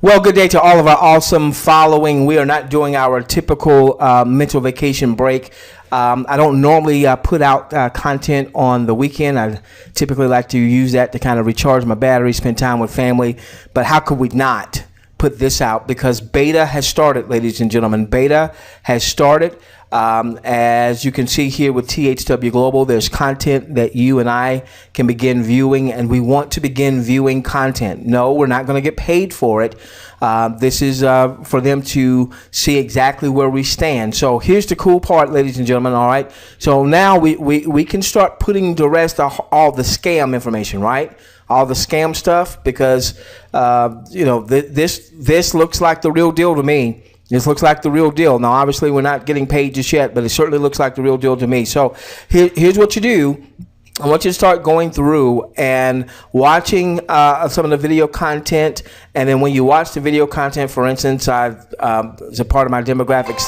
Well, good day to all of our awesome following. We are not doing our typical mental vacation break. I don't normally put out content on the weekend. I typically like to use that to kind of recharge my battery, spend time with family. But how could we not put this out? Because beta has started, ladies and gentlemen. Beta has started. As you can see here with THWGlobal, there's content that you and I can begin viewing, and we want to begin viewing content. No, we're not going to get paid for it. This is for them to see exactly where we stand. So here's the cool part, ladies and gentlemen. All right. So now we can start putting to rest all the scam information, right? All the scam stuff, because you know, this looks like the real deal to me. This looks like the real deal. Now, obviously, we're not getting paid just yet, but it certainly looks like the real deal to me. So here's what you do. I want you to start going through and watching some of the video content. And then when you watch the video content, for instance, as a part of my demographic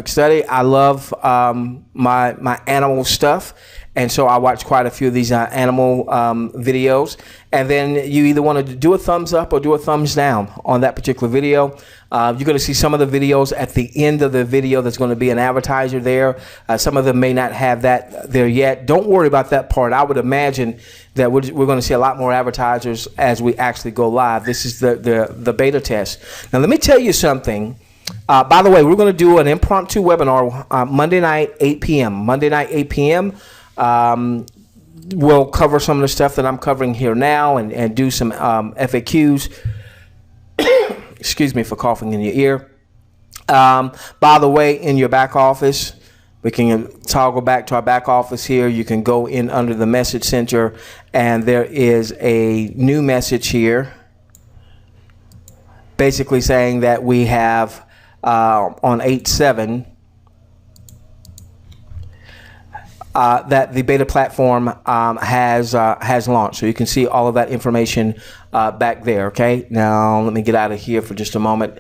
study, I love my animal stuff. And so I watch quite a few of these animal videos. And then you either want to do a thumbs up or do a thumbs down on that particular video. You're going to see some of the videos at the end of the video. There's going to be an advertiser there. Some of them may not have that there yet. Don't worry about that part. I would imagine that we're going to see a lot more advertisers as we actually go live. This is the beta test. Now, let me tell you something. By the way, we're going to do an impromptu webinar Monday night, 8 p.m. Monday night, 8 p.m. We'll cover some of the stuff that I'm covering here now and do some FAQs. Excuse me for coughing in your ear. By the way, in your back office, we can toggle back to our back office here. You can go in under the message center, and there is a new message here basically saying that we have on 8/7 that the beta platform has launched. So you can see all of that information back there. Okay, now let me get out of here for just a moment.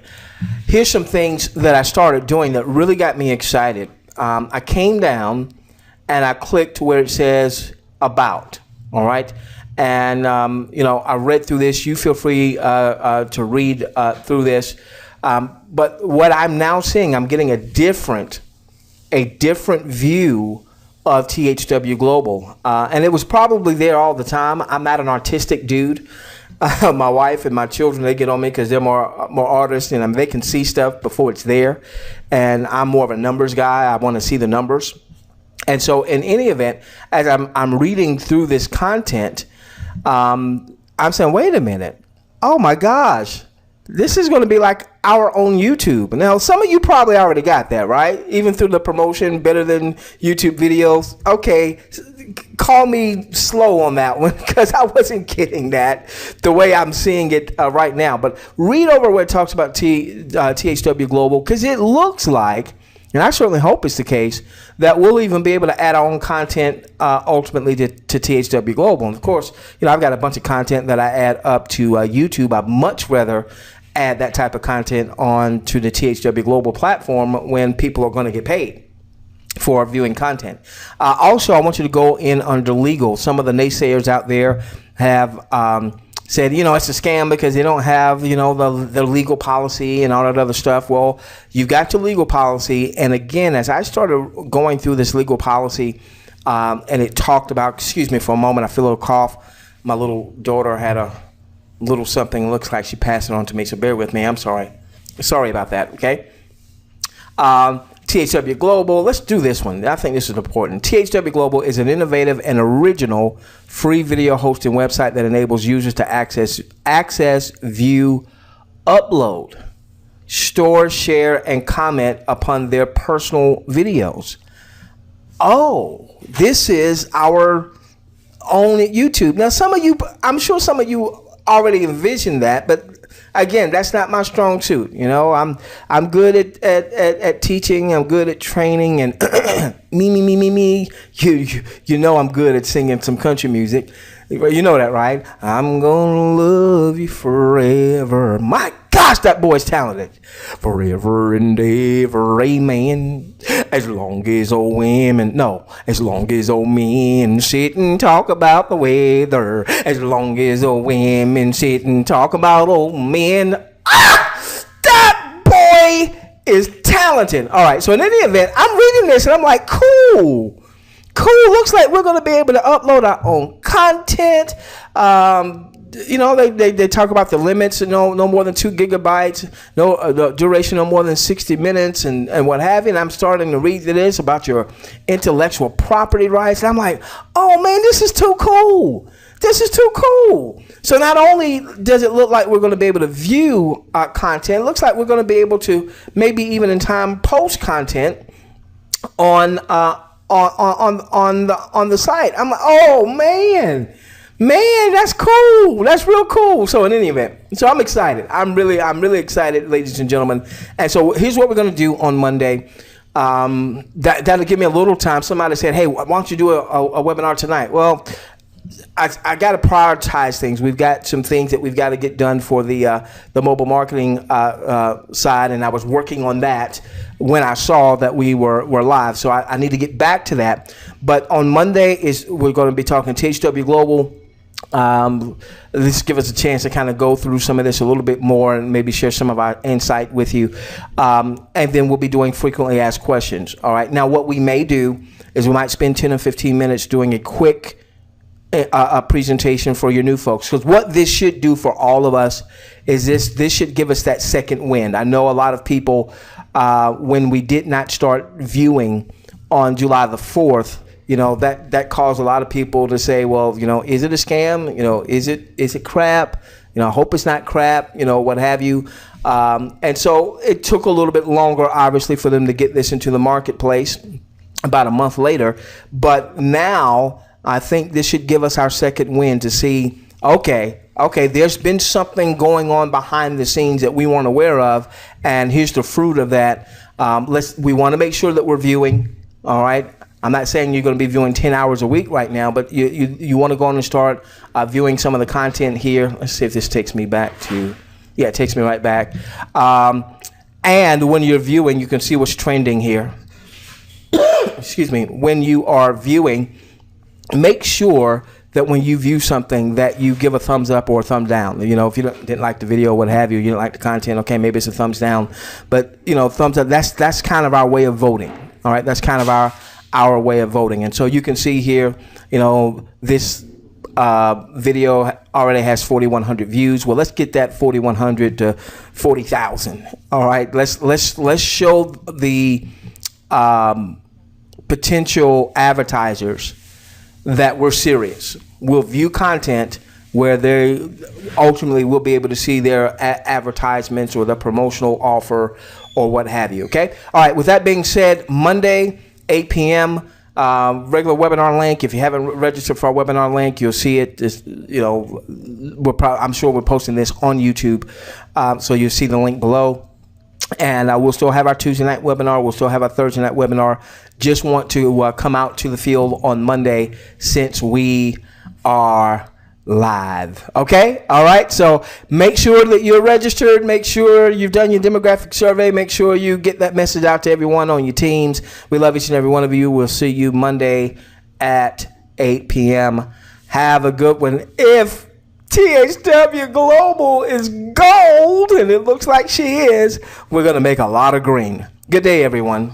Here's some things that I started doing that really got me excited. I came down and I clicked where it says about. All right, and you know, I read through this. You feel free to read through this. But what I'm now seeing, I'm getting a different view of THWGlobal, and it was probably there all the time. I'm not an artistic dude. My wife and my children, they get on me because they're more artists, and they can see stuff before it's there. And I'm more of a numbers guy. I want to see the numbers. And so, in any event, as I'm reading through this content, I'm saying, wait a minute, oh my gosh, this is going to be like our own YouTube. Now, some of you probably already got that, right? Even through the promotion, better than YouTube videos. Okay, call me slow on that one because I wasn't getting that the way I'm seeing it right now. But read over where it talks about THWGlobal, because it looks like, and I certainly hope it's the case, that we'll even be able to add our own content ultimately to THWGlobal. And of course, you know, I've got a bunch of content that I add up to YouTube. I'd much rather add that type of content on to the THWGlobal platform when people are going to get paid for viewing content. Also, I want you to go in under legal. Some of the naysayers out there have said, you know, it's a scam because they don't have, you know, the legal policy and all that other stuff. Well, you've got your legal policy. And again, as I started going through this legal policy, and it talked about, excuse me for a moment, I feel a little cough. My little daughter had a little something, looks like she passed it on to me, so bear with me. I'm sorry about that. Okay. THWGlobal, let's do this one. I think this is important. THWGlobal is an innovative and original free video hosting website that enables users to access, view, upload, store, share, and comment upon their personal videos. Oh, this is our own YouTube. Now, some of you, I'm sure some of you already envisioned that, but again, that's not my strong suit. You know, I'm good at teaching. I'm good at training, and me. You know, I'm good at singing some country music. You know that, right? I'm gonna love you forever. My God. gosh, that boy's talented. Forever and ever, amen. As long as old women, no, as long as old men sit and talk about the weather. As long as old women sit and talk about old men. That boy is talented. All right, so in any event, I'm reading this and I'm like, cool. Looks like we're going to be able to upload our own content. You know, they talk about the limits, no more than 2 gigabytes, the duration no more than 60 minutes and what have you. And I'm starting to read this about your intellectual property rights. And I'm like, oh man, this is too cool. This is too cool. So not only does it look like we're going to be able to view our content, it looks like we're going to be able to maybe even in time post content on the site. I'm like, oh man, that's cool. That's real cool. So in any event, so I'm excited. I'm really excited, ladies and gentlemen. And so here's what we're going to do on Monday. That'll give me a little time. Somebody said, hey, why don't you do a webinar tonight? Well, I got to prioritize things. We've got some things that we've got to get done for the mobile marketing side, and I was working on that when I saw that we were live. So I need to get back to that. But on Monday we're going to be talking THWGlobal. This give us a chance to kind of go through some of this a little bit more and maybe share some of our insight with you. And then we'll be doing frequently asked questions. All right. Now, what we may do is we might spend 10 or 15 minutes doing a quick a presentation for your new folks, because what this should do for all of us is this should give us that second wind. I know a lot of people when we did not start viewing on July the 4th, you know, that caused a lot of people to say, well, you know, is it a scam? You know, is it crap? You know, I hope it's not crap, you know, what have you. And so it took a little bit longer, obviously, for them to get this into the marketplace about a month later. But now I think this should give us our second win to see, okay, there's been something going on behind the scenes that we weren't aware of, and here's the fruit of that. We want to make sure that we're viewing, all right? I'm not saying you're going to be viewing 10 hours a week right now, but you want to go on and start viewing some of the content here. Let's see if this takes me back to, yeah, it takes me right back. And when you're viewing, you can see what's trending here. Excuse me. When you are viewing, make sure that when you view something that you give a thumbs up or a thumb down. You know, if you didn't like the video, what have you, you didn't like the content, okay, maybe it's a thumbs down. But, you know, thumbs up, that's kind of our way of voting. All right, that's kind of our way of voting. And so you can see here, you know, this video already has 4,100 views. Well, let's get that 4,100 to 40,000. All right, let's show the potential advertisers that we're serious. We'll view content where they ultimately will be able to see their advertisements or their promotional offer or what have you, okay? All right, with that being said, Monday, 8 p.m., regular webinar link. If you haven't registered for our webinar link, you'll see it. You know, I'm sure we're posting this on YouTube, so you'll see the link below. And we'll still have our Tuesday night webinar. We'll still have our Thursday night webinar. Just want to come out to the field on Monday since we are live. Okay? All right. So make sure that you're registered. Make sure you've done your demographic survey. Make sure you get that message out to everyone on your teams. We love each and every one of you. We'll see you Monday at 8 p.m. Have a good one. If THWGlobal is gold, and it looks like she is, we're going to make a lot of green. Good day, everyone.